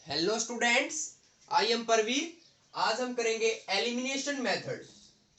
Hello students, I am Parveer. आज हम करेंगे एलिमिनेशन मेथड।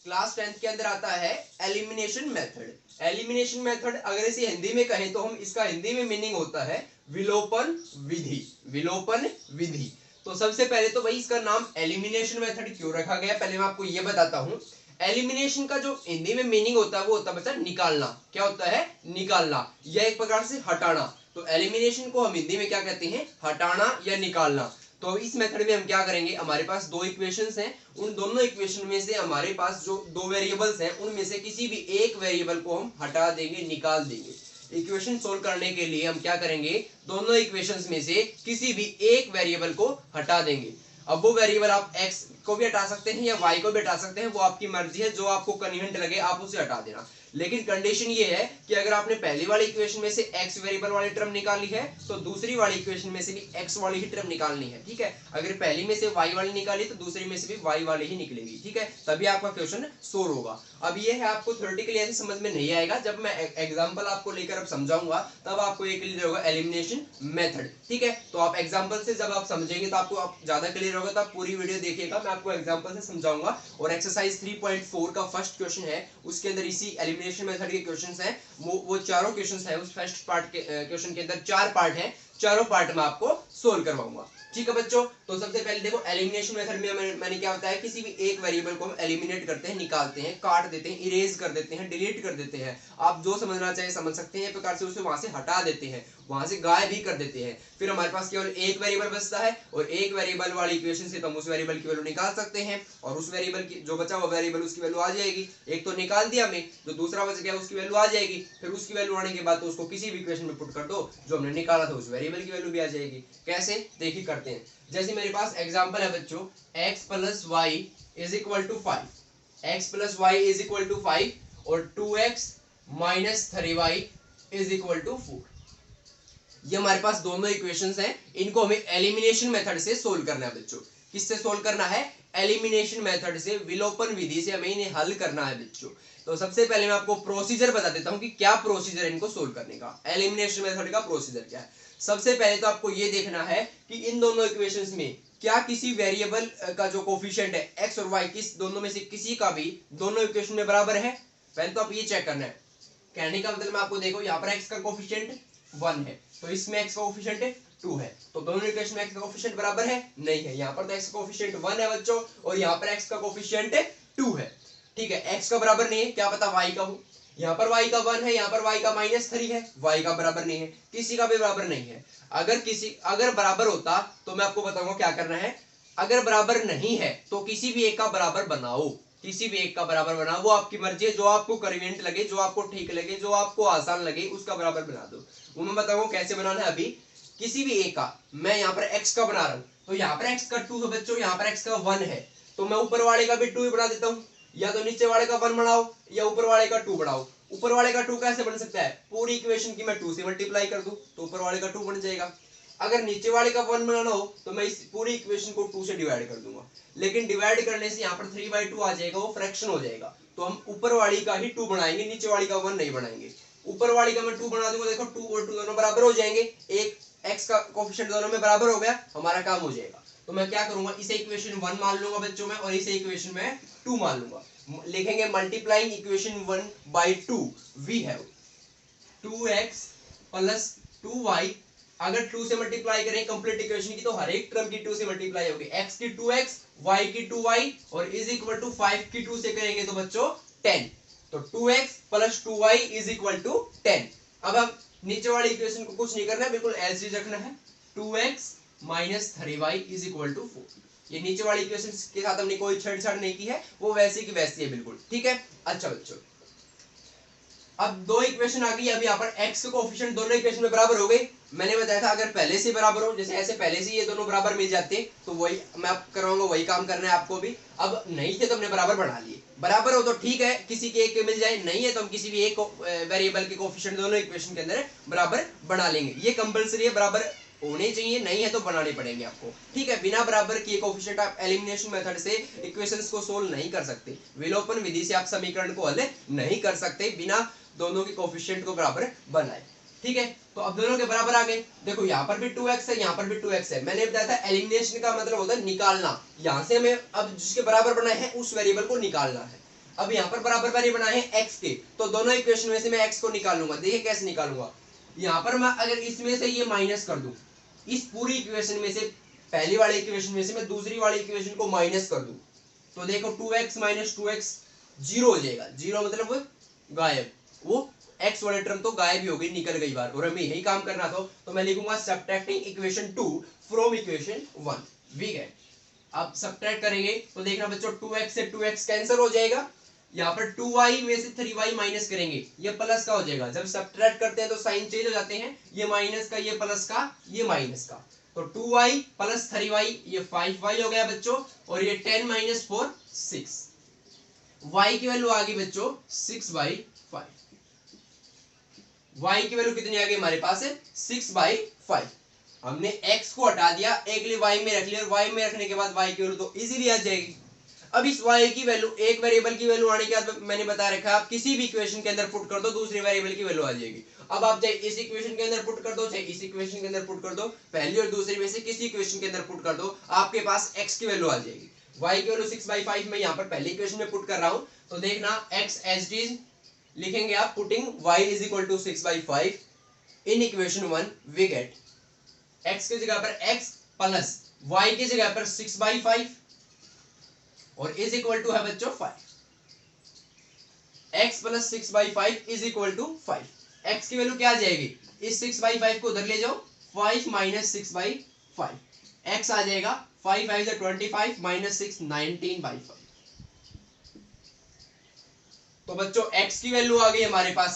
क्लास 10th के अंदर आता है एलिमिनेशन मेथड। एलिमिनेशन मेथड अगर इसे हिंदी में कहें तो हम इसका हिंदी में मीनिंग होता है विलोपन विधि। विलोपन विधि। तो सबसे पहले तो भाई इसका नाम एलिमिनेशन मेथड क्यों रखा गया, पहले मैं आपको ये बताता हूँ। एलिमिनेशन का जो हिंदी में मीनिंग होता है वो होता है बच्चा निकालना। क्या होता है? निकालना या एक प्रकार से हटाना। तो एलिमिनेशन को हम हिंदी में क्या कहते हैं? हटाना या निकालना। तो इस मेथड में हम क्या करेंगे, हमारे पास दो इक्वेशंस हैं, उन दोनों इक्वेशन में से हमारे पास जो दो वेरिएबल्स हैं उनमें से किसी भी एक वेरिएबल को हम हटा देंगे, निकाल देंगे। इक्वेशन सोल्व करने के लिए हम क्या करेंगे, दोनों इक्वेशंस में से किसी भी एक वेरिएबल को हटा देंगे। अब वो वेरिएबल आप x को भी हटा सकते हैं या y को भी हटा सकते हैं, वो आपकी मर्जी है, जो आपको कन्वीनियंट लगे आप उसे हटा देना। लेकिन कंडीशन ये है कि अगर आपने पहली वाली इक्वेशन में से x वेरिएबल वाली टर्म निकाली है तो दूसरी वाली इक्वेशन में से भी x वाली ही टर्म निकालनी है। ठीक है, अगर पहली में से y वाली निकाली तो दूसरी में से भी y वाली ही निकलेगी। ठीक है, तभी आपका क्वेश्चन सोल्व होगा। अब ये है, आपको थ्योरेटिकली ऐसे समझ में नहीं आएगा, जब मैं एग्जांपल आपको लेकर अब समझाऊंगा तब आपको ये क्लियर होगा एलिमिनेशन मेथड। ठीक है, तो आप एग्जांपल से जब आप समझेंगे तो आपको आप ज्यादा क्लियर होगा। तो आप पूरी वीडियो देखिएगा, मैं आपको एग्जांपल से समझाऊंगा। और एक्सरसाइज 3.4 का फर्स्ट क्वेश्चन है, उसके अंदर इसी एलिमिनेशन मेथड के क्वेश्चंस हैं। वो चारों क्वेश्चंस हैं, उस फर्स्ट पार्ट के क्वेश्चन के अंदर 4 पार्ट हैं, चारों पार्ट में आपको सोल्व करवाऊंगा। ठीक है बच्चों, तो सबसे पहले देखो एलिमिनेशन मेथड में मैंने क्या बताया, किसी भी एक वेरिएबल को हम एलिमिनेट करते हैं, निकालते हैं, काट देते हैं, इरेज कर देते हैं, डिलीट कर देते हैं। आप जो समझना चाहिए समझ सकते हैं, एक प्रकार से उसे वहां से हटा देते हैं, वहां से गायब भी कर देते हैं। फिर हमारे पास केवल एक वेरिएबल बचता है और एक वेरिएबल वाली इक्वेशन से तो हम उस वेरिएबल की वैल्यू निकाल सकते हैं और उस वेरिएबल की जो बचा हुआ वेरिएबल उसकी वैल्यू आ जाएगी। एक तो निकाल दिया हमने, जो दूसरा बच गया उसकी वैल्यू आ जाएगी। फिर उसकी वैल्यू आने के बाद तो उसको किसी भी इक्वेशन में पुट कर दो, जो हमने निकाला था उस वेरिएबल की वैल्यू भी आ जाएगी। कैसे देखिए करते हैं। जैसे मेरे पास एग्जांपल है बच्चों, x plus y is equal to 5, x plus y is equal to 5 और 2x minus 3y is equal to 4। ये हमारे पास दोनों इक्वेशंस हैं, इनको हमें एलिमिनेशन मेथड से सोल्व करना है बच्चों। किससे सोल्व करना है? एलिमिनेशन मेथड से, विलोपन विधि से हमें इन्हें हल करना है बच्चों। तो सबसे पहले मैं आपको प्रोसीजर बता देता हूं कि क्या प्रोसीजर इनको सोल्व करने का, एलिमिनेशन मेथड का प्रोसीजर क्या है। सबसे पहले तो आपको ये देखना है कि इन दोनों इक्वेशंस में क्या किसी वेरिएबल का जो कोफिशिएंट है x और y, किस दोनों में से किसी का भी दोनों इक्वेशन में बराबर है। पहले तो आप ये चेक करना है। कहने का मतलब मैं आपको देखो, यहाँ पर x का कोफिशिएंट 1 है तो इसमें x का कोफिशिएंट 2 है, तो दोनों इक्वेशन में x का कोफिशिएंट बराबर है? नहीं है। यहाँ पर तो x का कोफिशिएंट 1 है बच्चों और यहाँ पर x का कोफिशिएंट 2 है। ठीक है, x का बराबर नहीं है, क्या पता y का हो। यहाँ पर y का 1 है, यहाँ पर y का -3 है, y का बराबर नहीं है, किसी का भी बराबर नहीं है। अगर बराबर होता तो मैं आपको बताऊंगा क्या करना है। अगर बराबर नहीं है तो किसी भी एक का बराबर बनाओ, किसी भी एक का बराबर बनाओ, वो आपकी मर्जी है, जो आपको कन्वीनियंट लगे, जो आपको ठीक लगे, जो आपको आसान लगे उसका बराबर बना दो। वो मैं बताऊंगा कैसे बनाना है। अभी किसी भी एक का, मैं यहाँ पर x का बना रहा हूँ तो यहाँ पर x का 2 है बच्चों, यहाँ पर x का 1 है, तो मैं ऊपर वाले का भी 2 ही बना देता हूँ। या तो नीचे वाले का 1 बनाओ या ऊपर वाले का 2 बनाओ। ऊपर वाले का 2 कैसे बन सकता है? पूरी इक्वेशन की मैं 2 से मल्टीप्लाई कर दूं तो ऊपर वाले का 2 बन जाएगा। अगर नीचे वाले का 1 बनाना हो तो मैं इस पूरी इक्वेशन को 2 से डिवाइड कर दूंगा, लेकिन डिवाइड करने से यहाँ पर 3/2 आ जाएगा, वो फ्रैक्शन हो जाएगा। तो हम ऊपर वाली का ही 2 बनाएंगे, नीचे वाली का 1 नहीं बनाएंगे। ऊपर वाली का मैं 2 बना दूंगा, देखो 2 और 2 दोनों बराबर हो जाएंगे, एक x का कोफिशिएंट दोनों में बराबर हो गया, हमारा काम हो जाएगा। तो मैं क्या करूंगा, इसे इक्वेशन 1 मान लूंगा बच्चों में और इसे इक्वेशन में 2 मान लूंगा। लिखेंगे multiplying equation 1 by 2 we have 2x plus 2y। अगर 2 से मल्टीप्लाई करें कंप्लीट इक्वेशन की तो हर एक टर्म की 2 से मल्टीप्लाई होगी, x की 2x, y की 2y और इज इक्वल टू 5 की 2 से करेंगे तो बच्चों 10। तो 2x plus 2y is equal to 10। अब हम नीचे वाली इक्वेशन को कुछ नहीं करना है, बिल्कुल एज इट रखना है। 2x minus 3y is equal to 4। ये नीचे वाली इक्वेशन के साथ हमने कोई छेड़छाड़ नहीं की है, वो वैसी की वैसी है बिल्कुल। ठीक है, अच्छा बच्चों, अब दो इक्वेशन आ गई। अब यहाँ पर x के कोएफिशिएंट दोनों इक्वेशन में बराबर हो गए। मैंने बताया था अगर पहले से बराबर हो, जैसे ऐसे पहले से ये दोनों बराबर मिल जाते तो वही मैं आप करवाऊंगा, वही काम करना है आपको भी। अब नहीं थे तो हमने बराबर बना लिए, बराबर हो तो ठीक है, किसी के एक के मिल जाए, नहीं है तो हम किसी भी एक वेरिएबल के कोएफिशिएंट दोनों इक्वेशन के अंदर बराबर बना लेंगे। ये कंपलसरी है, बराबर होने चाहिए, नहीं है तो बनाने पड़ेंगे आपको। ठीक है, बिना बराबर किए कोएफिशिएंट आप एलिमिनेशन मेथड से इक्वेशंस को सोल्व नहीं कर सकते, विलोपन विधि से आप समीकरण को हल नहीं कर सकते बिना दोनों के कोएफिशिएंट को बराबर बनाए। ठीक है, तो अब दोनों के बराबर आ गए। देखो यहाँ पर भी 2x है, यहाँ पर भी 2x है। मैंने बताया था एलिमिनेशन का मतलब होता है निकालना। यहाँ से हमें अब जिसके बराबर बनाए हैं उस वेरिएबल को निकालना है। अब यहाँ पर बराबर वेरिएबल बनाए हैं x के, तो दोनों इक्वेशन में से मैं x को निकालूंगा। देखिए कैसे निकालूंगा। यहाँ पर मैं अगर इसमें से ये माइनस कर दूं, इस पूरी इक्वेशन में से पहली वाली इक्वेशन में से मैं दूसरी वाली इक्वेशन को माइनस कर दूं, तो देखो 2x माइनस 2x 0 हो जाएगा। 0 मतलब वो गायब, वो x वाले टर्म तो गायब ही हो गई, निकल गई बाहर। और हमें यही काम करना था, तो मैं लिखूंगा सब्ट्रैक्टिंग इक्वेशन 2 फ्रॉम इक्वेशन 1। ठीक है, अब सब्ट्रैक्ट करेंगे तो देखना बच्चों 2x से 2x कैंसिल हो जाएगा। यहाँ पर 2y में से 3y माइनस करेंगे, ये प्लस का हो जाएगा। जब सब्ट्रैक्ट करते हैं तो साइन चेंज हो जाते हैं, ये माइनस का, ये प्लस का, ये माइनस का। तो 2y प्लस 3y ये 5y हो गया बच्चों, और ये 10 माइनस 4 6। y की वैल्यू आ गई बच्चों 6/5। y की वैल्यू कितनी आ गई हमारे पास है 6/5। हमने x को हटा दिया, एक लिए y में रख लिया, और y में रखने के बाद y की वैल्यू तो इजीली आ जाएगी। अब इस y की वैल्यू, एक वेरिएबल की वैल्यू आने के बाद मैंने बता रखा है आप किसी भी इक्वेशन के अंदर पुट कर दो, दूसरे वेरिएबल की वैल्यू आ जाएगी। अब आप चाहे इस इक्वेशन के अंदर पुट कर दो, चाहे इस इक्वेशन के अंदर पुट कर दो, पहली और दूसरी में से किसी इक्वेशन के अंदर पुट कर दो, आपके पास x की वैल्यू आ जाएगी। y की वैल्यू 6/5 मैं यहाँ पर पहली इक्वेशन में पुट कर रहा हूं, तो देखना x एज इट इज लिखेंगे आप, putting y is equal to 6/5 in equation 1 we get x की जगह पर x प्लस y की जगह पर 6/5 और इज इक्वल टू है बच्चों 5। x plus 6/5 is equal to 5। x की वैल्यू क्या आ जाएगी, इस 6/5 को उधर ले जाओ, 5 माइनस 6/5 x आ जाएगा 5 5 is 25 माइनस 6 19/5। तो बच्चों x की वैल्यू आ गई हमारे पास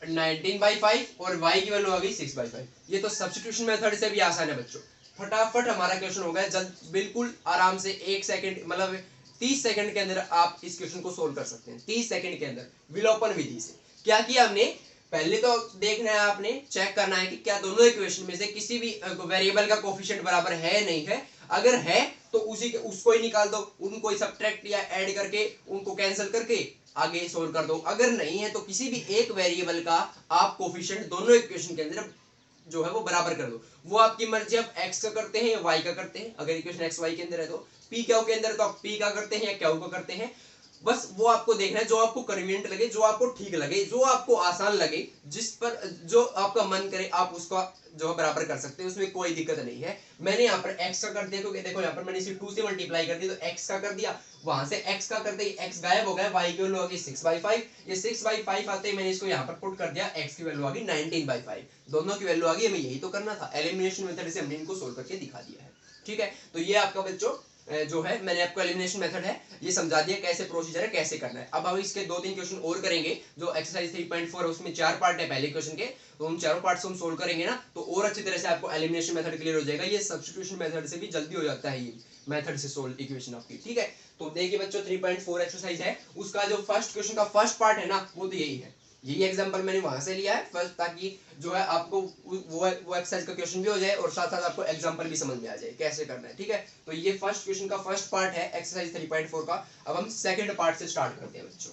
19/5 और y की वैल्यू आ गई 6/5। ये तो सब्स्टिट्यूशन मेथड से भी आसान है बच्चों, फटाफट हमारा क्वेश्चन हो गया, जल्द बिल्कुल आराम से 1 सेकंड मतलब 30 सेकंड के अंदर आप इस क्वेश्चन को सोल्व कर सकते हैं। 30 सेकंड के अंदर विलोपन विधि से। क्या किया हमने, पहले तो देखना है आपने, चेक करना है कि क्या दोनों इक्वेशन में से किसी भी वेरिएबल का कोफिशिएंट बराबर है नहीं है। अगर है तो उसी के उसको ही निकाल दो, उनको ही सब्ट्रैक्ट या ऐड करके उनको कैंसिल करके आगे सोल्व कर दो। अगर नहीं है तो किसी भी एक वेरिएबल का आप कोफिशिएंट दोनों इक्वेशन के अंदर जो है वो बराबर कर दो। वो आपकी मर्जी, आप x का करते हैं या y का करते हैं। अगर इक्वेशन x y के अंदर है तो p क्यू के अंदर तो आप p का करते हैं या क्यू का करते हैं। बस वो आपको देखना है जो आपको कन्वीनियंट लगे, जो आपको ठीक लगे, जो आपको आसान लगे, जिस पर जो आपका मन करे आप उसका जो बराबर कर सकते हैं, उसमें कोई दिक्कत नहीं है। मैंने यहाँ पर x का कर दिया, क्योंकि देखो यहाँ पर मैंने इसे 2 से मल्टीप्लाई कर दिया, तो x का कर दिया, वहां से x का करते ही x गायब हो गया, y की वैल्यू आ गई 6/5। ये 6/5 आते ही मैंने इसको यहाँ पर पुट कर दिया, x की वैल्यू आ गई 19/5। दोनों की वैल्यू आ गई, हमें यही तो करना था। एलिमिनेशन मेथड से हमने इनको सोल्व करके दिखा दिया है। ठीक है, तो ये आपका बच्चों जो है मैंने आपको एलिमिनेशन मेथड है ये समझा दिया, कैसे प्रोसीजर है, कैसे करना है। अब हम इसके 2-3 क्वेश्चन और करेंगे। जो एक्सरसाइज 3.4 है उसमें 4 पार्ट है पहले क्वेश्चन के, तो उन चारों पार्ट्स को हम सोल्व करेंगे ना, तो और अच्छी तरह से आपको एलिमिनेशन मेथड क्लियर हो जाएगा। ये सब्स्टिट्यूशन मेथड से भी जल्दी हो जाता है, ये मेथड से सोल्व इक्वेशन आपकी। ठीक है, तो देखिए बच्चों 3.4 एक्सरसाइज है, उसका जो फर्स्ट क्वेश्चन का फर्स्ट पार्ट है ना, वो तो यही है। यही एग्जांपल मैंने वहां से लिया है फर्स्ट, ताकि जो है आपको वो एक्सरसाइज का क्वेश्चन भी हो जाए और साथ साथ आपको एग्जांपल भी समझ में आ जाए कैसे करना है। ठीक है, तो ये फर्स्ट क्वेश्चन का फर्स्ट पार्ट है एक्सरसाइज 3.4 का। अब हम सेकंड पार्ट से स्टार्ट करते हैं बच्चों।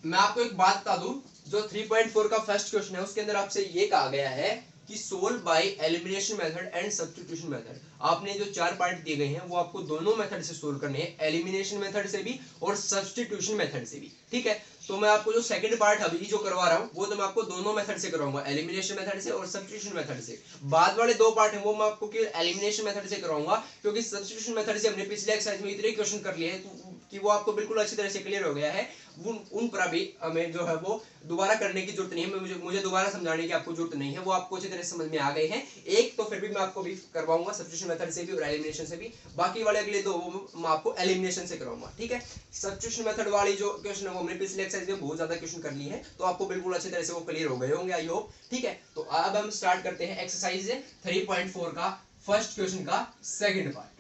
मैं आपको एक बात बता दूं, जो 3.4 का फर्स्ट क्वेश्चन है उसके अंदर आपसे ये कहा गया है कि solve by elimination method and substitution method. आपने जो 4 पार्ट दिए गए हैं वो आपको दोनों मेथड से सोल्व करने हैं, एलिमिनेशन मेथड से भी और सब्स्टिट्यूशन मेथड से भी। ठीक है, तो मैं आपको जो सेकंड पार्ट अभी जो करवा रहा हूँ वो तो मैं आपको दोनों मेथड से करवाऊंगा, एलिमिनेशन मेथड से और सब्स्टिट्यूशन मेथड से। बाद वाले 2 पार्ट हैं वो मैं आपको केवल एलिमिनेशन मेथड से करवाऊंगा, क्योंकि सब्स्टिट्यूशन मेथड से हमने पिछले एक्सरसाइज में इतने क्वेश्चन कर लिए हैं कि वो आपको बिल्कुल अच्छी तरह से क्लियर हो गया है। उन पर अभी हमें जो है वो दोबारा करने की जरूरत नहीं है, मुझे दोबारा समझाने की आपको जरूरत नहीं है, वो आपको अच्छी तरह से समझ में आ गए हैं। एक तो फिर भी मैं आपको भी करवाऊंगा सब्स्टिट्यूशन मेथड से भी और एलिमिनेशन से भी, बाकी वाले अगले 2 मैं आपको एलिमिनेशन से करवाऊंगा। ठीक है, सब्स्टिट्यूशन मेथड वाली जो क्वेश्चन है वो हमने पिछले एक्सरसाइज में बहुत ज्यादा क्वेश्चन कर लिए हैं, तो आपको बिल्कुल अच्छी तरह से वो क्लियर हो गए होंगे आई होप। ठीक है, तो अब हम स्टार्ट करते हैं एक्सरसाइज 3.4 का फर्स्ट क्वेश्चन का सेकंड पार्ट।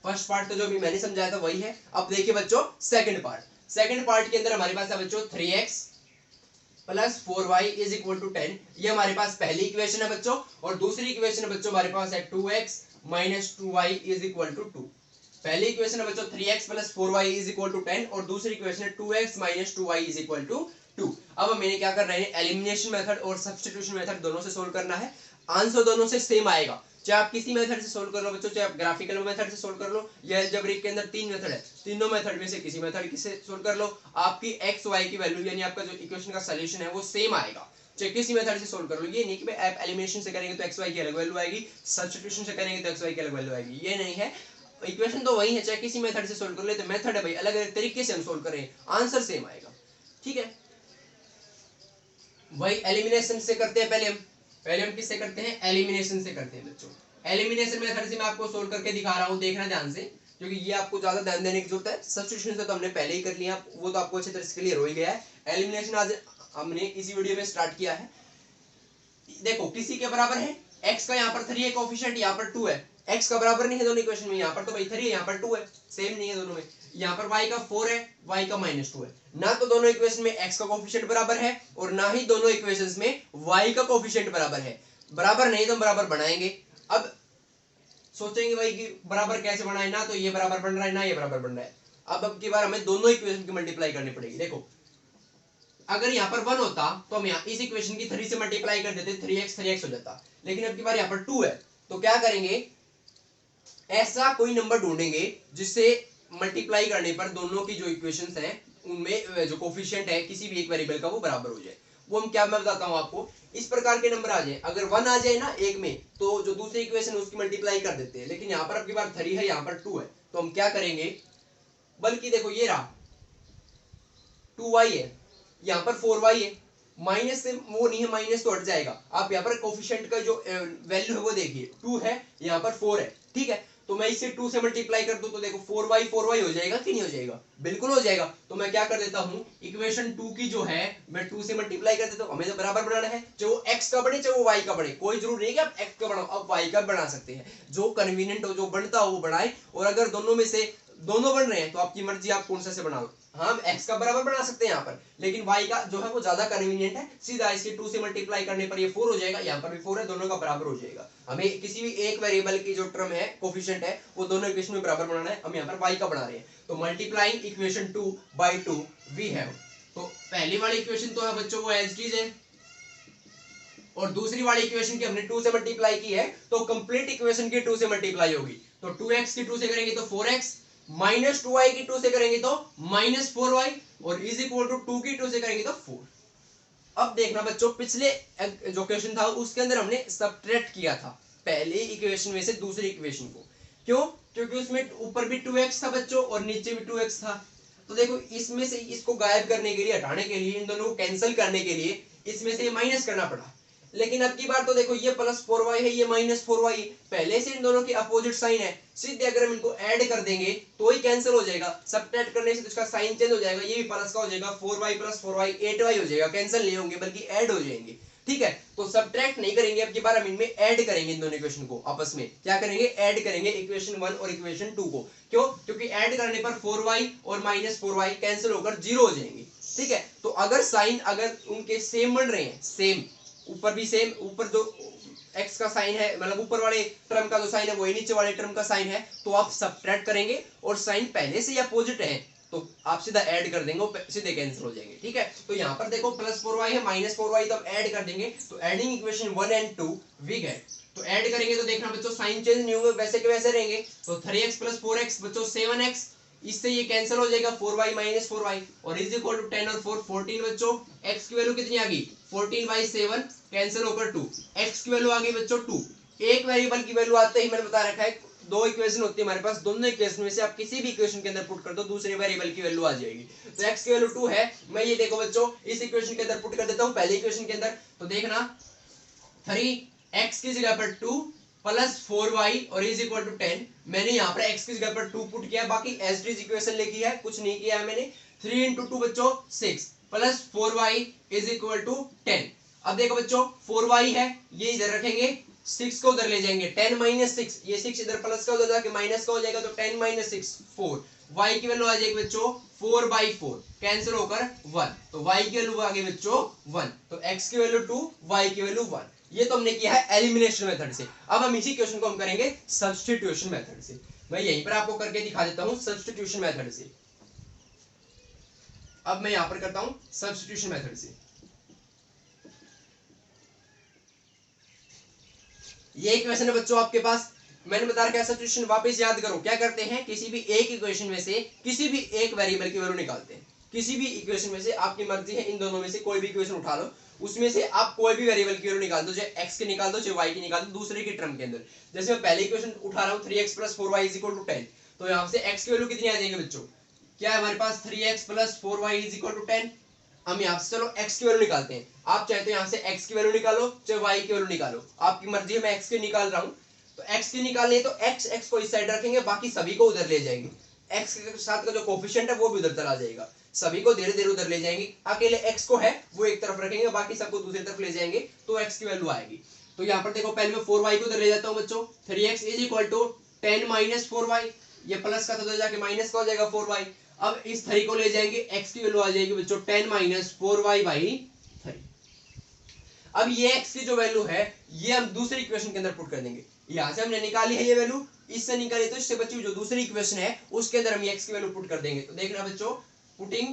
फर्स्ट पार्ट तो जो भी मैंने समझाया था वही है। अब देखिए बच्चों सेकंड पार्ट, सेकंड पार्ट के अंदर हमारे पास है बच्चों 3x plus 4y is equal to 10। ये हमारे पास पहली इक्वेशन है बच्चों, और दूसरी इक्वेशन है बच्चों हमारे पास है 2x minus 2y is equal to 2। पहली इक्वेशन है बच्चों 3x plus 4y is equal to 10 और दूसरी इक्वेशन है 2x minus 2y is equal to 2। अब मैंने क्या करना है, एलिमिनेशन मेथड और सब्स्टिट्यूशन मेथड दोनों से सोल्व करना है। आंसर दोनों से सेम आएगा, चाहे आप किसी मेथड से सोल्व कर लो बच्चों, चाहे आप ग्राफिकल मेथड से सोल्व कर लो, या अलजेब्रिक के अंदर 3 मेथड है, तीनों मेथड में से किसी मेथड से सोल्व कर लो, आपकी एक्स वाई की वैल्यू यानी आपका जो इक्वेशन का सॉल्यूशन है वो सेम आएगा, चाहे किसी मेथड से सोल्व कर लो। ये नहीं कि आप एलिमिनेशन से करेंगे तो एक्स वाई की अलग वैल्यू आएगी, सब्स्टिट्यूशन से करेंगे तो एक्स वाई की अलग वैल्यू आएगी, ये नहीं है। इक्वेशन तो वही है, चाहे किसी मेथड से सोल्व कर ले, तो मेथड है भाई, अलग अलग तरीके से हम सोल्व करें, आंसर सेम आएगा। ठीक है, वही एलिमिनेशन से करते हैं। पहले हम किससे करते हैं, एलिमिनेशन से करते हैं बच्चों। एलिमिनेशन मेथड से मैं आपको सोल्व करके दिखा रहा हूं, देखना ध्यान से, क्योंकि ये आपको ज्यादा ध्यान देने की जरूरत है। सब्स्टिट्यूशन से तो हमने पहले ही कर लिया, वो तो आपको अच्छी तरह से क्लियर हो ही गया है। एलिमिनेशन आज हमने इसी वीडियो में स्टार्ट किया है। देखो किसी के बराबर है, x का यहाँ पर 3 है, कोफिशिएंट यहाँ पर 2 है, x का बराबर नहीं है दोनों इक्वेशन में, यहाँ पर तो भाई 3 है, यहाँ पर 2 है, सेम नहीं है दोनों में। यहाँ पर y का 4 है, y का -2 है, ना तो दोनों इक्वेशन में x का कोफिशिएंट बराबर है और ना ही दोनों इक्वेशंस में y का कोफिशिएंट बराबर है। बराबर नहीं तो हम बराबर बनाएंगे। अब सोचेंगे भाई कि बराबर कैसे बनाए, ना तो ये बराबर बन रहा है ना ये बराबर बन रहा है। अब की बार हमें दोनों इक्वेशन की मल्टीप्लाई करनी पड़ेगी। देखो अगर यहाँ पर 1 होता तो हम यहाँ इस इक्वेशन की 3 से मल्टीप्लाई कर देते, 3x हो जाता, लेकिन अब की बार यहाँ पर 2 है, तो क्या करेंगे, ऐसा कोई नंबर ढूंढेंगे जिससे मल्टीप्लाई करने पर दोनों की जो इक्वेशंस हैं उनमें जो कोफिशिएंट है किसी भी एक वेरिएबल का वो बराबर हो जाए। वो हम क्या, मैं बताता हूँ आपको, इस प्रकार के नंबर आ जाए, अगर 1 आ जाए ना एक में, तो जो दूसरी इक्वेशन उसकी मल्टीप्लाई कर देते हैं, लेकिन यहाँ पर अब की बार 3 है, यहाँ पर 2 है, तो हम क्या करेंगे, बल्कि देखो ये रहा 2y है, यहाँ पर 4y है, माइनस से वो नहीं है, माइनस तो हट जाएगा। आप यहाँ पर कोफिशिएंट का जो वैल्यू है वो देखिए, 2 है, यहाँ पर 4 है, ठीक है, तो मैं इसे 2 से मल्टीप्लाई कर दूं तो देखो 4y हो जाएगा कि नहीं हो जाएगा, बिल्कुल हो जाएगा। तो मैं क्या कर देता हूं, इक्वेशन 2 की जो है मैं 2 से मल्टीप्लाई कर देता हूं, हमें तो बराबर बनाना है, चाहे वो x का बने चाहे वो y का बने, कोई जरूरी नहीं कि आप x का बनाओ, आप y का बना सकते हैं, जो कन्वीनियंट हो, जो बनता हो वो बनाए। और अगर दोनों में से दोनों बन रहे हैं तो आपकी मर्जी, आप कौन सा से बना लो। हाँ, हम x का बराबर बना सकते हैं यहाँ पर, लेकिन y का जो है वो ज्यादा कन्वीनियंट है, सीधा इसके 2 से मल्टीप्लाई करने पर ये 4 हो जाएगा, यहाँ पर भी 4 है, दोनों का बराबर हो जाएगा। हमें किसी भी एक वेरिएबल की जो टर्म है, कोफिशिएंट है, वो दोनों इक्वेशन में बराबर बनाना है, हम यहाँ पर y का बना रहे हैं, तो multiplying equation 2 by 2 we have. तो पहली वाली इक्वेशन तो है बच्चों वो एज इट इज है, और दूसरी वाली इक्वेशन की हमने 2 से मल्टीप्लाई की है, तो कंप्लीट इक्वेशन की 2 से मल्टीप्लाई होगी, तो 2x की 2 से करेंगे तो 4x, माइनस 2y की 2 से करेंगे तो -4y, और इज इक्वल टू 2 की 2 से करेंगे तो 4। अब देखना बच्चों, पिछले जो क्वेश्चन था उसके अंदर हमने सब्ट्रैक्ट किया था पहले इक्वेशन में से दूसरी इक्वेशन को, क्यों, क्योंकि उसमें ऊपर भी 2x था बच्चों और नीचे भी 2x था। तो देखो इसमें से इसको गायब करने के लिए, हटाने के लिए, इन दोनों को कैंसिल करने के लिए इसमें से माइनस करना पड़ा। लेकिन अब की बार तो देखो ये +4y है, ये -4y है, पहले से इन दोनों की अपोजिट साइन है, सीधे अगर हम इनको ऐड कर देंगे तो ही कैंसिल हो जाएगा, सब्ट्रैक्ट करने से तो इसका साइन चेंज हो जाएगा, ये भी प्लस का हो जाएगा, 4y + 4y 8y हो जाएगा, कैंसिल नहीं होंगे बल्कि ऐड हो जाएंगे। ठीक है, तो सब्ट्रैक्ट नहीं करेंगे, अब की बार हम इनमें ऐड करेंगे, इन दोनों इक्वेशन को आपस में क्या करेंगे, ऐड करेंगे इक्वेशन 1 और इक्वेशन 2 को। क्यों, क्योंकि ऐड करने पर 4y और -4y कैंसिल होकर 0 हो जाएंगे। ठीक है, तो अगर साइन अगर उनके सेम बन रहे हैं, सेम, ऊपर भी सेम, ऊपर जो x का साइन है, मतलब ऊपर वाले टर्म का जो साइन है वही नीचे वाले टर्म का साइन है, तो आप सब्ट्रैक्ट करेंगे, और साइन पहले से ही अपोजिट है तो आप सीधा ऐड कर देंगे, सीधे कैंसिल हो जाएंगे। ठीक है, तो यहाँ पर देखो +4y है, -4y, तो आप ऐड कर देंगे, तो adding equation 1 and 2 we get. तो ऐड करेंगे तो देखना बच्चों साइन चेंज नहीं होंगे, वैसे के वैसे रहेंगे, तो 3x + 4x बच्चों 7x, इससे ये कैंसिल हो जाएगा, 4y -4y, और इज इक्वल टू 10 और 4 14 बच्चों, x की वैल्यू कितनी आ गई, 14/7 कैंसिल होकर 2, x की वैल्यू आ गई बच्चों 2। एक वेरिएबल की वैल्यू आते ही मैंने बता रखा है, दो इक्वेशन होती है हमारे पास, दोनों इक्वेशन में से आप किसी भी इक्वेशन के अंदर पुट कर दो, दूसरे वेरिएबल की वैल्यू आ जाएगी। तो x की वैल्यू 2 है, मैं ये देखो बच्चों इस इक्वेशन के अंदर पुट कर देता हूं, पहले इक्वेशन के अंदर, तो देखना 3x की जगह पर 2 +4y और इज इक्वल टू 10, मैंने यहाँ पर x की जगह पर 2 पुट किया, बाकी एज इट इज इक्वेशन लिखी है, कुछ नहीं किया है मैंने। 3 × 2 बच्चों 6 +4y इज इक्वल टू 10। अब देखो बच्चों 4y है, ये इधर रखेंगे, 6 को उधर ले जाएंगे, 10 - 6, ये 6 इधर प्लस का उधर जाके माइनस का हो जाएगा, तो 10 - 6 4, y की वैल्यू आ जाएगी बच्चों 4/4 कैंसिल होकर 1, तो y की वैल्यू आ गई बच्चों 1, तो x की वैल्यू 2, y की वैल्यू 1। ये तो हमने किया है एलिमिनेशन मेथड से। अब हम इसी क्वेश्चन को हम करेंगे सब्स्टिट्यूशन मेथड से। मैं यहीं पर आपको करके दिखा देता हूं सब्स्टिट्यूशन मेथड से। अब मैं यहां पर करता हूं सब्स्टिट्यूशन मेथड से। ये इक्वेशन है बच्चों आपके पास, मैंने बता रखा है सब्स्टिट्यूशन। वापस याद करो क्या करते हैं, किसी भी एक इक्वेशन में से किसी भी एक वेरिएबल की वैल्यू निकालते हैं। किसी भी इक्वेशन में से आपकी मर्जी है, इन दोनों में से कोई भी इक्वेशन उठा लो, उसमें से आप कोई भी वेरिएबल की वैल्यू निकाल दो, चाहे एक्स की निकाल दो चाहे वाई की निकाल दो, दूसरे की टर्म के अंदर। जैसे मैं पहले इक्वेशन उठा रहा हूँ 3x + 4y = 10, तो यहाँ से x की वैल्यू कितनी आ जाएगी बच्चों, क्या है हमारे पास 3x + 4y = 10। हम यहाँ से चलो x की वैल्यू निकालते हैं। आप चाहे तो यहाँ से x की वैल्यू निकालो चाहे y की वैल्यू निकालो, आपकी मर्जी है। मैं x की निकाल रहा हूँ, तो x की निकालनी है तो x को इस साइड रखेंगे, बाकी सभी को उधर ले जाएंगे। x के साथ का जो कोफिशिएंट है वो भी उधर चला जाएगा, सभी को धीरे धीरे उधर ले जाएंगे। अकेले x को है वो एक तरफ रखेंगे, बाकी सबको दूसरी तरफ ले जाएंगे, तो x की वैल्यू आएगी। तो यहाँ पर देखो पहले मैं 4y को उधर ले जाता हूँ बच्चों, 3x = 10 - 4y, ये प्लस का था तो जाके माइनस का हो जाएगा 4y। अब इस 3 को ले जाएंगे, x की वैल्यू आ जाएगी बच्चों 10 - 4y/3। अब ये x की जो वैल्यू है ये हम दूसरी इक्वेशन के अंदर पुट कर देंगे। यहां से हमने निकाली है ये वैल्यू, इससे निकाली, तो इससे बची हुई जो दूसरी इक्वेशन है उसके अंदर हम x की वैल्यू पुट कर देंगे। तो देखना बच्चों, putting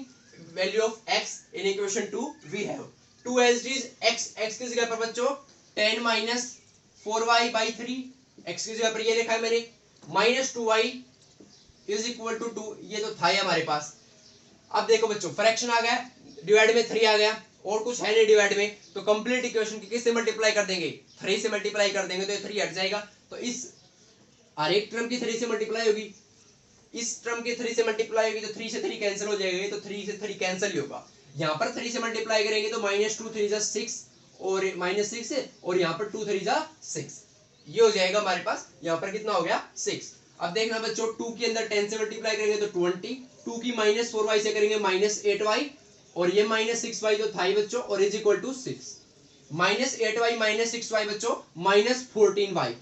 value of x in equation 2 we have 2 as it is x की जगह पर बच्चों 10 - 4y/3, x की जगह पर ये लिखा है मैंने, -2y = 2, ये तो था ही हमारे पास। अब देखो बच्चों फ्रैक्शन आ गया, डिवाइड में 3 आ गया, और कुछ है नहीं डिवाइड में, तो कंप्लीट इक्वेशन की किससे मल्टीप्लाई कर देंगे, 3 से मल्टीप्लाई कर देंगे, तो ये 3 हट जाएगा। तो इस हर एक टर्म की 3 से मल्टीप्लाई होगी, इस टर्म की 3 से मल्टीप्लाई होगी, तो 3 से 3 कैंसिल हो जाएगा, तो 3 से 3 कैंसिल ही होगा। यहाँ पर 3 से मल्टीप्लाई करेंगे तो -2 3 6 और -6 है, और यहाँ पर 2 3 6, ये हो जाएगा हमारे पास। यहाँ पर कितना हो गया 6। अब देखना बच्चों 2 के अंदर 10 से मल्टीप्लाई करेंगे तो 20, 2 की -4y से करेंगे -8y, और ये -6y तो था ही बच्चों, और = 6, -8y - 6y बच्चों -14y।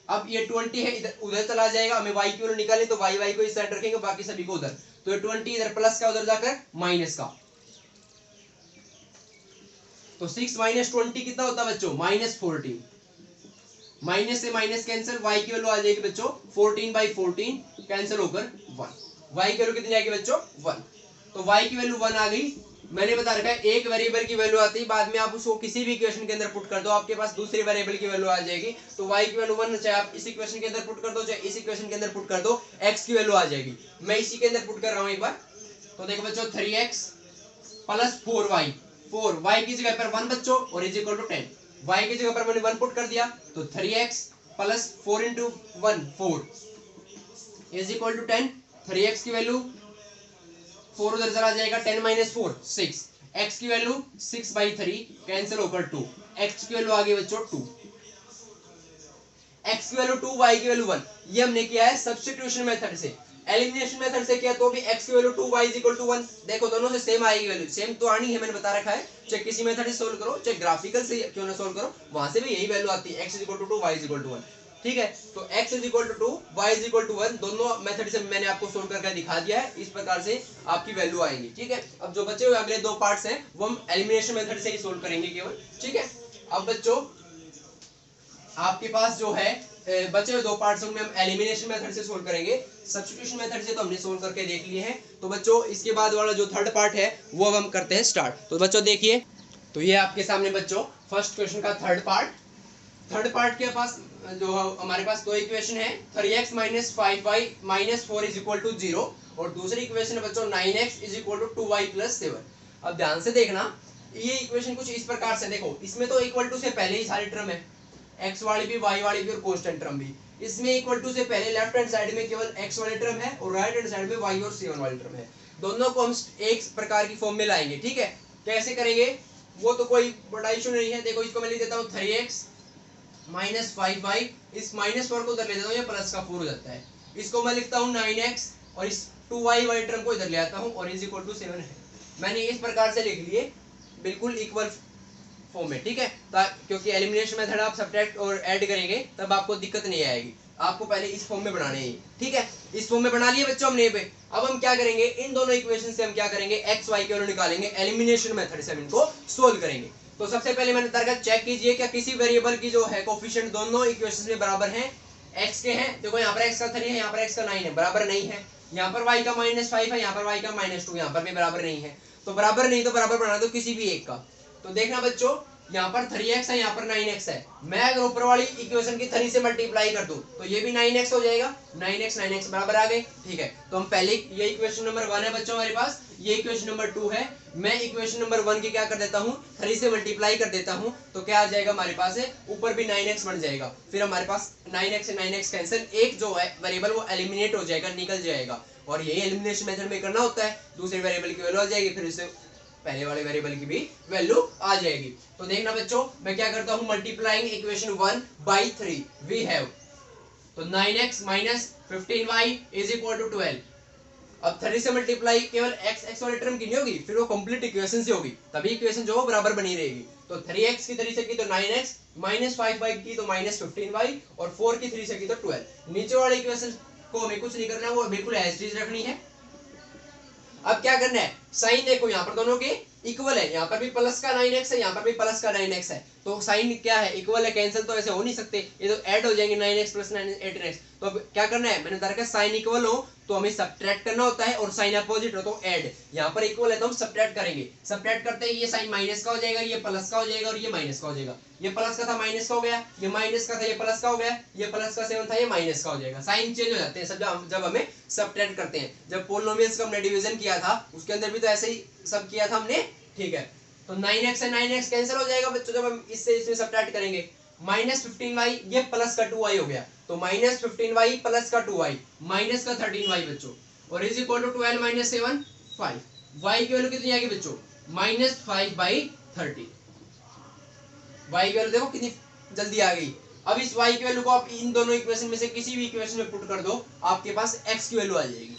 अब ये 20 है, इधर उधर चला जाएगा, हमें y की वैल्यू निकालनी, तो y को इस साइड रखेंगे, बाकी सभी को उधर, तो ये 20 इधर प्लस का उधर जाकर माइनस का, तो 6 - 20 कितना होता है बच्चों -14, माइनस से माइनस कैंसिल, y की वैल्यू आ जाएगी बच्चों 14/14 कैंसिल होकर 1, y की वैल्यू कितनी आएगी बच्चों 1, तो y की वैल्यू 1 आ गई। मैंने बता रखा है एक वेरिएबल की वैल्यू आती है, बाद में आप उसको किसी भी इक्वेशन के अंदर पुट कर दो, आपके पास दूसरी वेरिएबल की वैल्यू आ जाएगी। तो y की वैल्यू 1 चाहे आप इस इक्वेशन के अंदर पुट कर दो चाहे इस इक्वेशन के अंदर पुट कर दो, x की वैल्यू आ जाएगी। मैं इसी के अंदर पुट कर रहा हूं एक बार, तो देखो बच्चों 3x + 4y, 4y की जगह पर 1 बच्चों, और = 10, y की जगह पर मैंने 1 पुट कर दिया, तो 3x + 4 × 1 4 = 10, 3x की वैल्यू 4 उधर चला जाएगा, 10 - 4 6, x की वैल्यू 6/3 कैंसिल होकर 2, x की वैल्यू आ गई बच्चों 2, x की वैल्यू 2 y की वैल्यू 1। ये हमने किया है सब्स्टिट्यूशन मेथड से। एलिमिनेशन मेथड से किया तो भी x की वैल्यू 2 y = 1, देखो दोनों से सेम आएगी वैल्यू, सेम तो आनी है, मैंने बता रखा है। चाहे किसी मेथड से सोल्व करो चाहे ग्राफिकल से क्यों ना सोल्व करो, वहां से भी यही वैल्यू आती है, x = 2 y = 1, ठीक है। तो x = 2 y = 1 दोनों मेथड से मैंने आपको सोल्व करके दिखा दिया है, इस प्रकार से आपकी वैल्यू आएगी, ठीक है। अब जो बचे हुए अगले 2 पार्ट्स हैं वो हम एलिमिनेशन मेथड से ही सोल्व करेंगे केवल, ठीक है। अब बच्चों आपके पास जो है बचे हुए 2 पार्ट्स उनमें हम एलिमिनेशन मेथड से सोल्व करेंगे, सब्स्टिट्यूशन मेथड से तो हमने सोल्व करके देख लिए हैं। तो बच्चों इसके बाद वाला जो थर्ड पार्ट है वो अब हम करते हैं स्टार्ट। तो बच्चों देखिए, तो ये आपके सामने बच्चों फर्स्ट क्वेश्चन का थर्ड पार्ट के पास जो हमारे पास 2 इक्वेशन है, 3x - 5y - 4 = 0, और दूसरी इक्वेशन है बच्चों 9x = 2y + 7। अब ध्यान से देखना, ये इक्वेशन कुछ इस प्रकार से, देखो इसमें तो इक्वल टू से पहले ही सारी टर्म है, x वाली भी y वाली भी और कांस्टेंट टर्म भी। इसमें इक्वल टू से पहले लेफ्ट हैंड साइड में केवल x वाली टर्म है और राइट हैंड साइड में y और 7 वाली टर्म है। दोनों को हम एक प्रकार की फॉर्म में लाएंगे, ठीक है। कैसे करेंगे वो तो कोई बड़ा इशू नहीं है। देखो इसको मैं लिख देता हूँ 3x - 5y, इस -4 को उधर ले देता हूँ, ये प्लस का 4 हो जाता है। इसको मैं लिखता हूँ 9x, और इस 2y वाली टर्म को इधर ले आता हूँ, और = 7 है। मैंने इस प्रकार से लिख लिए बिल्कुल इक्वल फॉर्म में, ठीक है। क्योंकि एलिमिनेशन मेथड आप सब्ट्रैक्ट और ऐड करेंगे तब आपको दिक्कत नहीं आएगी, आपको पहले इस फॉर्म में बनाने हैं, ठीक है। इस फॉर्म में बना लिए बच्चों हमने पे। अब हम क्या करेंगे, इन दोनों इक्वेशन से हम क्या करेंगे, x y की वैल्यू निकालेंगे, एलिमिनेशन मेथड से हम इनको सोल्व करेंगे। तो सबसे पहले मैंने तरह चेक कीजिए क्या किसी वेरिएबल की जो है कोफिशिएंट दोनों इक्वेशन में बराबर हैं, x के हैं। देखो यहाँ पर x का 3 है, यहाँ पर x का 9 है, बराबर नहीं है। यहाँ पर y का -5 है, यहाँ पर y का -2, यहाँ पर भी बराबर नहीं है, तो बराबर नहीं तो बराबर बना दो किसी भी एक का। तो देखना बच्चों, यहाँ पर 3x है, यहाँ पर 9x है, मैं अगर ऊपर वाली इक्वेशन की 3 से मल्टीप्लाई कर दूं तो ये भी 9x हो जाएगा, 9x बराबर आ गए। ठीक है, तो हम पहले ये इक्वेशन नंबर 1 है बच्चों हमारे पास, ये इक्वेशन नंबर 2 है, मैं इक्वेशन नंबर 1 की क्या कर देता हूँ, 3 से मल्टीप्लाई कर देता हूँ, तो क्या आ जाएगा हमारे पास है, ऊपर भी 9x बन जाएगा, फिर हमारे पास 9x से 9x कैंसिल, एक जो है वेरिएबल वो एलिमिनेट हो जाएगा, निकल जाएगा, और यही एलिमिनेशन मेथड में करना होता है, दूसरे वेरिएबल की वैल्यू आ जाएगी, फिर इससे पहले वाले वेरिएबल की भी वैल्यू आ जाएगी। तो देखना बच्चों, मैं क्या करता हूं, multiplying equation 1 by 3 we have, तो 9x minus 15y is equal to 12। अब 3 से मल्टीप्लाई केवल x वाले टर्म की नहीं होगी, फिर वो कंप्लीट इक्वेशन से होगी, तभी इक्वेशन जो बराबर बनी रहेगी। तो 3x की 3 से की तो 9x, माइनस 5y की तो माइनस 15y, और 4 की 3 से की तो 12। नीचे वाले इक्वेशन को हमें कुछ नहीं करना है, वो बिल्कुल एज इट इज रखनी है। अब क्या करना है, साइन देखो यहाँ पर दोनों के इक्वल है, यहाँ पर भी प्लस का 9x है, यहाँ पर भी प्लस का 9x है, तो साइन क्या है, इक्वल है, कैंसिल तो ऐसे हो नहीं सकते, ये तो ऐड हो जाएंगे 9x प्लस 18x। तो अब क्या करना है, मैंने बता रखा है साइन इक्वल हो तो हमें सब्ट्रैक्ट करना होता है, और साइन अपोजिट हो तो ऐड। यहाँ पर इक्वल है तो हम सब्ट्रैक्ट करेंगे, सब्ट्रैक्ट करते ही ये साइन माइनस का हो जाएगा, ये प्लस का हो जाएगा, और ये माइनस का हो जाएगा, ये प्लस का था माइनस का हो गया, ये माइनस का था ये प्लस का हो गया, ये प्लस का 7 था ये माइनस का हो जाएगा। साइन चेंज हो जाते हैं सब जब हमें सब्ट्रैक्ट करते हैं। जब पोलिनोमियल्स का हमने डिवीजन किया था उसके अंदर भी तो ऐसे ही सब किया था हमने। ठीक है, तो 9x से 9x कैंसिल हो जाएगा बच्चों जब हम इससे इसमें सब्ट्रैक्ट करेंगे। माइनस 15y ये प्लस का 2y हो गया, तो माइनस 15y प्लस का 2y माइनस का 13y बच्चों, और is equal to 12 minus 7 5। y की वैल्यू कितनी आ गई बच्चों, -5/30। y की वैल्यू देखो कितनी जल्दी आ गई। अब इस y की वैल्यू को आप इन दोनों इक्वेशन में से किसी भी इक्वेशन में पुट कर दो, आपके पास x की वैल्यू आ जाएगी,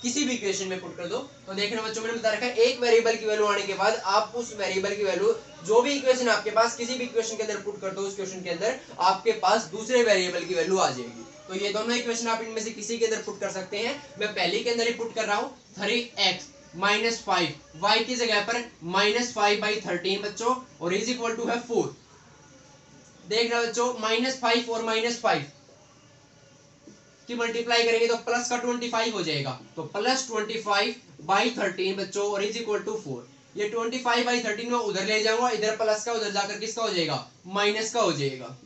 किसी भी इक्वेशन में पुट कर दो। तो देखना बच्चों, मैंने बता रखा है एक वेरिएबल की वैल्यू आने के बाद आप उस वेरिएबल की वैल्यू जो भी इक्वेशन आपके पास किसी भी इक्वेशन के अंदर पुट कर दो, उस इक्वेशन के अंदर आपके पास दूसरे वेरिएबल की वैल्यू आ जाएगी। तो ये दोनों इक्वेशन आप इनमें से किसी के अंदर पुट कर सकते हैं। मैं पहले के अंदर ही पुट कर रहा हूँ 3x माइनस 5 y की जगह पर -5/13 बच्चों, और इज इक्वल टू है 4। देखना बच्चों, -5 और -5 की मल्टीप्लाई करेंगे तो प्लस का 25 हो जाएगा, तो प्लस 25/13 बच्चों, और इज इक्वल टू 4। ये 25/13 में उधर ले जाऊंगा, इधर प्लस का उधर जाकर किसका हो जाएगा, माइनस का हो जाएगा,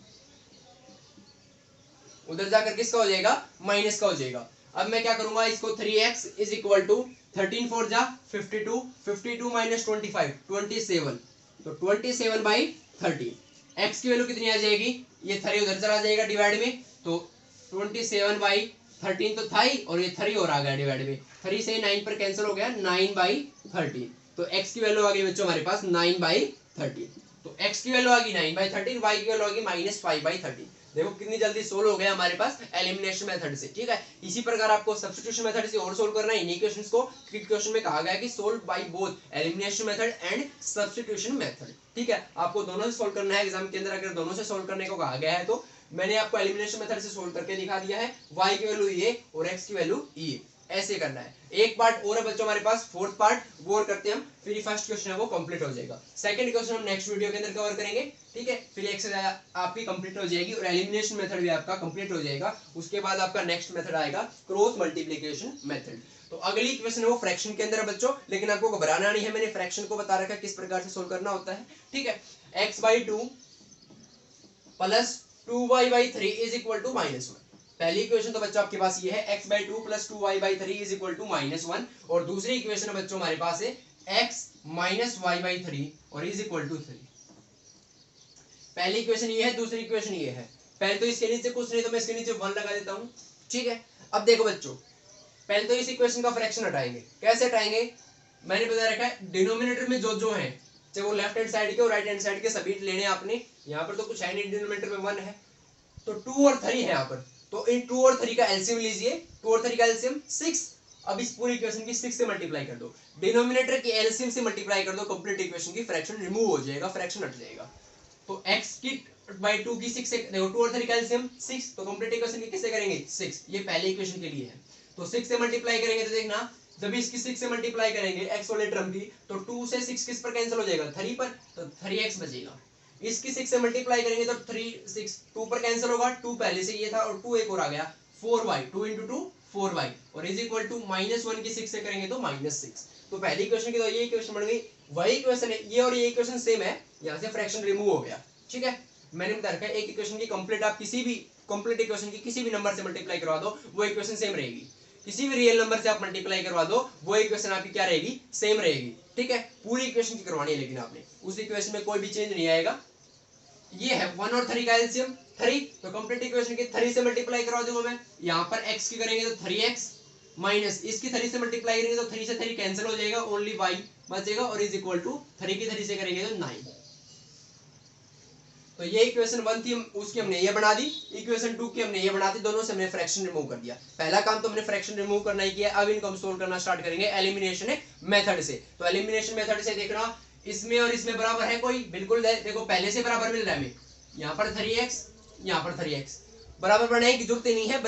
उधर जाकर किसका हो जाएगा, माइनस का हो जाएगा। अब मैं क्या करूंगा, इसको 3x इज इक्वल टू 13 4 जा 52, 52 माइनस 25 27, तो 27/13। x की वैल्यू कितनी आ जाएगी, ये 3 उधर चला जाएगा डिवाइड में, तो 27/13 तो था ही, और ये 3 और आ गया डिवाइड में, 3 से 9 पर कैंसिल हो गया, 9/13। तो x की वैल्यू आ गई बच्चों हमारे पास 9/13। तो x की वैल्यू आ गई 9/13, y की वैल्यू आ गई -5/13। देखो कितनी जल्दी सोल्व हो गया हमारे पास एलिमिनेशन मेथड से। ठीक है, इसी प्रकार आपको सब्स्टिट्यूशन मेथड से और सोल्व करना है इन्हीं क्वेश्चंस को, क्योंकि क्वेश्चन में कहा गया है कि solve by both elimination method and substitution method. ठीक है, आपको दोनों से सोल्व करना है एग्जाम के अंदर, अगर दोनों से सोल्व करने को कहा गया है तो मैंने आपको एलिमिनेशन मेथड से सोल्व करके दिखा दिया है, y की वैल्यू ये और x की वैल्यू ये, ऐसे करना है। एक पार्ट और है बच्चों हमारे पास, फोर्थ पार्ट वो करते हैं हम, फिर फर्स्ट क्वेश्चन है वो कंप्लीट हो जाएगा। सेकंड क्वेश्चन हम नेक्स्ट वीडियो के अंदर कवर करेंगे। ठीक है, फिर एक्सरसाइज आपकी कंप्लीट हो जाएगी और एलिमिनेशन मेथड भी आपका कंप्लीट हो जाएगा। उसके बाद आपका नेक्स्ट मेथड आएगा क्रॉस मल्टीप्लिकेशन मेथड। तो अगली इक्वेशन है वो फ्रैक्शन के अंदर है बच्चों, लेकिन आपको घबराना नहीं है, मैंने फ्रैक्शन को बता रखा है किस प्रकार से सोल्व करना होता है। ठीक है, x/2 plus 2y/3 is equal to -1। पहली इक्वेशन तो बच्चों आपके पास ये है x/2 plus 2y/3 is equal to -1, और दूसरी इक्वेशन है बच्चों हमारे पास है x माइनस y/3 और इज इक्वल टू 3। पहली इक्वेशन ये है, दूसरी इक्वेशन ये है। पहले तो इसके नीचे कुछ नहीं तो मैं इसके नीचे 1 लगा देता हूं। ठीक है, अब देखो बच्चों, पहले तो इस इक्वेशन का फ्रैक्शन हटाएंगे। कैसे हटाएंगे, मैंने बता रखा है डिनोमिनेटर में जो जो है, चाहे वो लेफ्ट हैंड साइड के और राइट हैंड साइड के सभी लेने आपने। यहाँ पर तो कुछ है नहीं, डिनोमिनेटर में 1 है, तो 2 और 3 है यहाँ पर, तो इन 2 और 3 का एलसीएम लीजिए। 2 और 3 का एलसीएम 6। अब इस पूरी इक्वेशन की 6 से मल्टीप्लाई कर दो, डिनोमिनेटर की एलसीएम से मल्टीप्लाई कर दो, कंप्लीट इक्वेशन की फ्रैक्शन रिमूव हो जाएगा, फ्रैक्शन हट जाएगा। तो x की बाय 2 की 6 से देखो, 2 और 3 का एलसीएम 6, तो कंप्लीट इक्वेशन की किससे करेंगे, 6। ये पहले इक्वेशन के लिए है, तो 6 से मल्टीप्लाई करेंगे तो देखना, जब इसकी 6 से मल्टीप्लाई करेंगे x वाले टर्म की, तो 2 से 6 किस पर कैंसिल हो जाएगा, 3 पर, तो 3x बचेगा। इसकी 6 से मल्टीप्लाई करेंगे तो 3 6 2 पर कैंसिल होगा, 2 पहले से ये था और 2 एक और आ गया, 4y, 2 into 2 4y और इज इक्वल टू -1 की 6 से करेंगे तो -6। तो पहली इक्वेशन की तो ये इक्वेशन बन गई, वही इक्वेशन है ये और ये इक्वेशन सेम है, यहाँ से फ्रैक्शन रिमूव हो गया। ठीक है, मैंने बता रखा है एक इक्वेशन की कंप्लीट आप किसी भी कंप्लीट इक्वेशन की किसी भी नंबर से मल्टीप्लाई करवा दो वो इक्वेशन सेम रहेगी, किसी भी रियल नंबर से आप मल्टीप्लाई करवा दो वो इक्वेशन आपकी क्या रहेगी, सेम रहेगी। ठीक है, पूरी इक्वेशन की करवानी है लेकिन आपने उस इक्वेशन में कोई भी चेंज नहीं आएगा। ये है 1 और 3 का एलसीएम 3, तो कंप्लीट इक्वेशन की 3 से मल्टीप्लाई करवा दूंगा मैं, यहाँ पर x की करेंगे तो 3x माइनस इसकी 3 से मल्टीप्लाई करेंगे तो 3 से 3 कैंसिल हो जाएगा, ओनली y बचेगा और इज इक्वल टू 3 की 3 से करेंगे तो 9। तो ये इक्वेशन 1 थी उसकी हमने ये बना दी, इक्वेशन 2 की हमने ये बना दी, दोनों से हमने फ्रैक्शन रिमूव कर दिया। पहला काम तो हमने फ्रैक्शन रिमूव करना ही किया, अब इनको हम सोल्व करना स्टार्ट करेंगे एलिमिनेशन मेथड से। तो एलिमिनेशन मेथड से देखना इसमें और इसमें बराबर है कोई, बिल्कुल देखो पहले से बराबर मिल रहा है हमें, यहाँ पर 3x यहाँ पर 3x, बराबर बनाने की जरूरत नहीं है,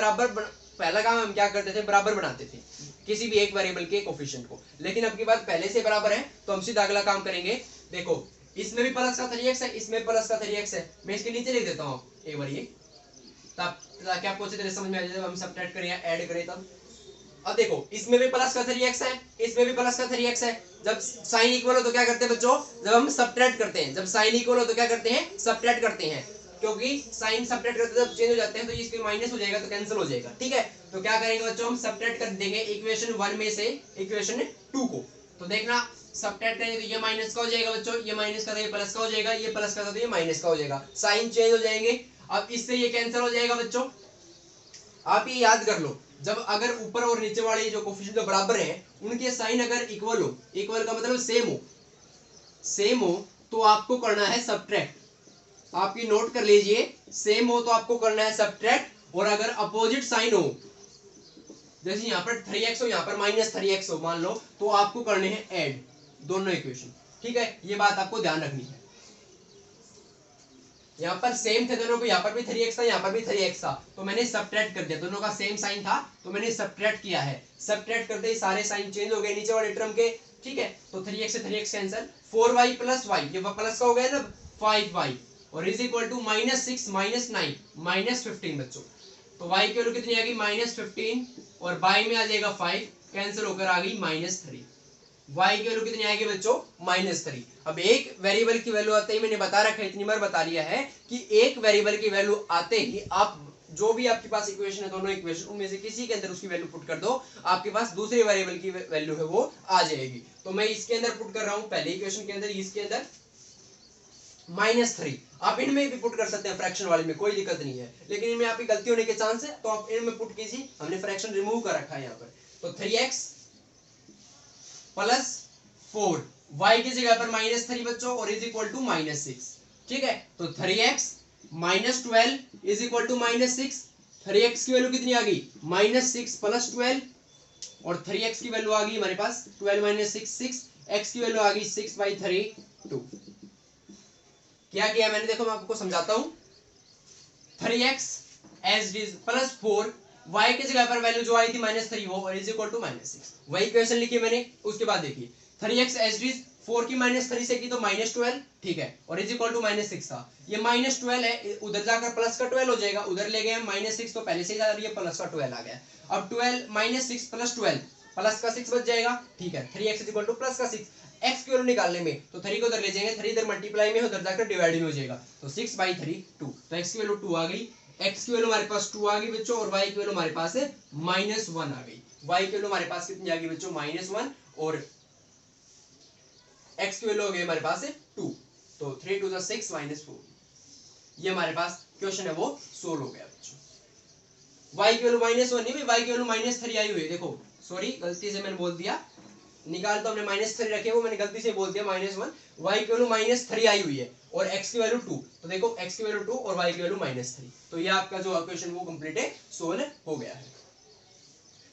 पहला काम हम क्या करते थे, बराबर बनाते थे किसी भी एक वेरिएबल के कोफिशिएंट को, लेकिन अब की बात पहले से बराबर है तो हम सीधा अगला काम करेंगे। देखो इसमें भी प्लस का 3x है, इसमें प्लस का 3x है, मैं इसके नीचे लिख देता हूँ एक बार ये, ताकि आपको अच्छी तरह समझ में आ जाए जब हम सब्ट्रैक्ट करें या ऐड करें तब। अब देखो इसमें भी प्लस का 3x है, इसमें भी प्लस का 3x है, जब साइन इक्वल हो तो क्या करते हैं बच्चों, जब हम सब्ट्रैक्ट करते हैं, जब साइन इक्वल हो तो क्या करते हैं, सब्ट्रैक्ट करते हैं, क्योंकि साइन सब्ट्रैक्ट करते जब चेंज हो जाते हैं तो इसके माइनस हो जाएगा तो कैंसिल हो जाएगा। ठीक है, तो क्या करेंगे बच्चों, हम सब्ट्रैक्ट कर देंगे इक्वेशन 1 में से इक्वेशन 2 को। तो देखना सब्ट्रैक्ट करेंगे तो ये माइनस का हो जाएगा बच्चों, ये माइनस का तो ये प्लस का हो जाएगा, ये प्लस का तो ये माइनस का हो जाएगा, साइन चेंज हो जाएंगे। अब इससे ये कैंसिल हो जाएगा बच्चों। आप ये याद कर लो, जब अगर ऊपर और नीचे वाले जो कोफिशिएंट जो बराबर हैं उनके साइन अगर इक्वल हो, इक्वल का मतलब सेम हो तो आपको करना है सब्ट्रैक्ट। आपकी नोट कर लीजिए, सेम हो तो आपको करना है सब्ट्रैक्ट, और अगर अपोजिट साइन हो, जैसे यहाँ पर 3x हो यहाँ पर -3x हो मान लो, तो आपको करने हैं ऐड दोनों इक्वेशन। ठीक है, ये बात आपको ध्यान रखनी है। यहाँ पर सेम थे दोनों को, यहाँ पर भी 3x था यहाँ पर भी 3x था, तो मैंने सब्ट्रैक्ट कर दिया, दोनों का सेम साइन था तो मैंने सब्ट्रैक्ट किया है। सब्ट्रैक्ट करते ही सारे साइन चेंज हो गए नीचे वाले टर्म के। ठीक है, तो 3x से 3x cancel, 4y plus y, ये प्लस का हो गया ना 5y, और इज इक्वल टू -6 -9 -15 बच्चों। तो y की वैल्यू कितनी आ गई, -15, और y में आ जाएगा 5, कैंसिल होकर आ गई -3। y की वैल्यू कितनी आएगी बच्चों, -3। अब एक वेरिएबल की वैल्यू आते ही मैंने बता रखा है, इतनी बार बता लिया है कि एक वेरिएबल की वैल्यू आते ही आप जो भी आपके पास इक्वेशन है, दोनों इक्वेशन उनमें से किसी के अंदर उसकी वैल्यू पुट कर दो, आपके पास दूसरे वेरिएबल की वैल्यू है वो आ जाएगी। तो मैं इसके अंदर पुट कर रहा हूं, पहले इक्वेशन के अंदर, इसके अंदर -3, आप इनमें भी पुट कर सकते हैं, फ्रैक्शन वाले में कोई दिक्कत नहीं है, लेकिन इनमें आपकी गलती होने के चांस है तो आप इनमें पुट कीजिए। हमने फ्रैक्शन रिमूव कर रखा है यहाँ पर, तो 3x प्लस 4, y की जगह पर -3 बच्चों, और इज इक्वल टू -6। ठीक है, तो 3x -12 is equal to -6, 3x की वैल्यू कितनी आ गई, -6 प्लस 12, और 3x की वैल्यू आ गई हमारे पास 12 - 6 6, x की वैल्यू आ गई 6/3 2। क्या किया मैंने, देखो मैं आपको समझाता हूं, 3x as it is plus 4, y की जगह पर वैल्यू जो आई थी -3 वो, और इज इक्वल टू -6, वही इक्वेशन लिखी मैंने। उसके बाद देखिए 3x एज इट इज 4 की -3 से की तो -12, ठीक है, और इज इक्वल टू -6 था, ये -12 है, उधर जाकर प्लस का 12 हो जाएगा, उधर ले गए हम -6 तो पहले से ही ये प्लस का 12 आ गया। अब 12 -6 प्लस 12 प्लस का 6 बच जाएगा। ठीक है, 3x is equal two plus का 6, x की वैल्यू निकालने में तो 3 को उधर ले जाएंगे, 3 इधर मल्टीप्लाई में उधर जाकर डिवाइड में हो जाएगा, तो 6/3 2, तो x की वैल्यू 2 आ गई, x की वैल्यू हमारे पास 2 आ गई बच्चों, और y की वैल्यू हमारे पास है -1 आ गई। y की वैल्यू हमारे पास कितनी आ गई बच्चों, -1, और x की वैल्यू हो गई हमारे पास है 2, तो 3 2 6 -4, ये हमारे पास क्वेश्चन है वो सोल्व हो गया बच्चों। y की वैल्यू -1 नहीं, y की वैल्यू -3 आई हुई है, देखो सॉरी गलती से मैंने बोल दिया, निकाल तो हमने -3 रखे, वो मैंने गलती से बोल दिया -1, y की वैल्यू -3 आई हुई है, और x की वैल्यू 2, तो देखो x की वैल्यू 2 और y की वैल्यू -3, तो ये आपका जो इक्वेशन वो कंप्लीट है, सोल्व हो गया है।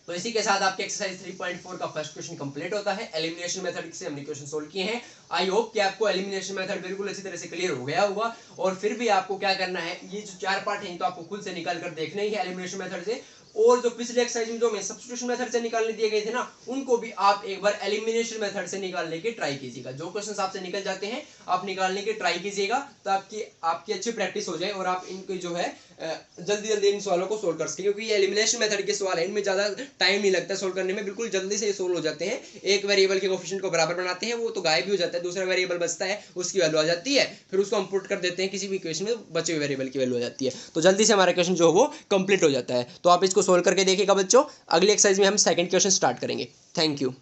तो इसी के साथ आपके एक्सरसाइज 3.4 का फर्स्ट क्वेश्चन कंप्लीट होता है। एलिमिनेशन मेथड से हमने क्वेश्चन सोल्व किए हैं। आई होप कि आपको एलिमिनेशन मेथड बिल्कुल अच्छी तरह से क्लियर हो गया होगा, और फिर भी आपको क्या करना है, ये जो 4 पार्ट हैं तो आपको खुद से निकाल कर देखने ही है एलिमिनेशन मेथड से, और जो पिछले एक्सरसाइज में जो मैं सब्स्टिट्यूशन मेथड से निकालने दिए गए थे ना, उनको भी आप एक बार एलिमिनेशन मेथड से निकालने की ट्राई कीजिएगा। जो क्वेश्चंस आपसे निकल जाते हैं आप निकालने की ट्राई कीजिएगा, तो आपकी अच्छी प्रैक्टिस हो जाए और आप इनको जो है जल्दी जल्दी इन सवालों को सोल्व कर सकें, क्योंकि ये एलिमिनेशन मेथड के सवाल है, इनमें ज़्यादा टाइम नहीं लगता सोल्व करने में, बिल्कुल जल्दी से सोल्व हो जाते हैं। एक वेरिएबल के कोफिशिएंट को बराबर बनाते हैं, वो तो गायब भी हो जाता है, दूसरा वेरिएबल बचता है, उसकी वैल्यू आ जाती है, फिर उसको हम पुट कर देते हैं किसी भी इक्वेशन में, बचे हुए वेरिएबल की वैल्यू आ जाती है, तो जल्दी से हमारा क्वेश्चन जो है वो कंप्लीट हो जाता है। तो आप इसको सोल्व करके देखिएगा बच्चों। अगली एक्सरसाइज में हम सेकंड क्वेश्चन स्टार्ट करेंगे। Thank you.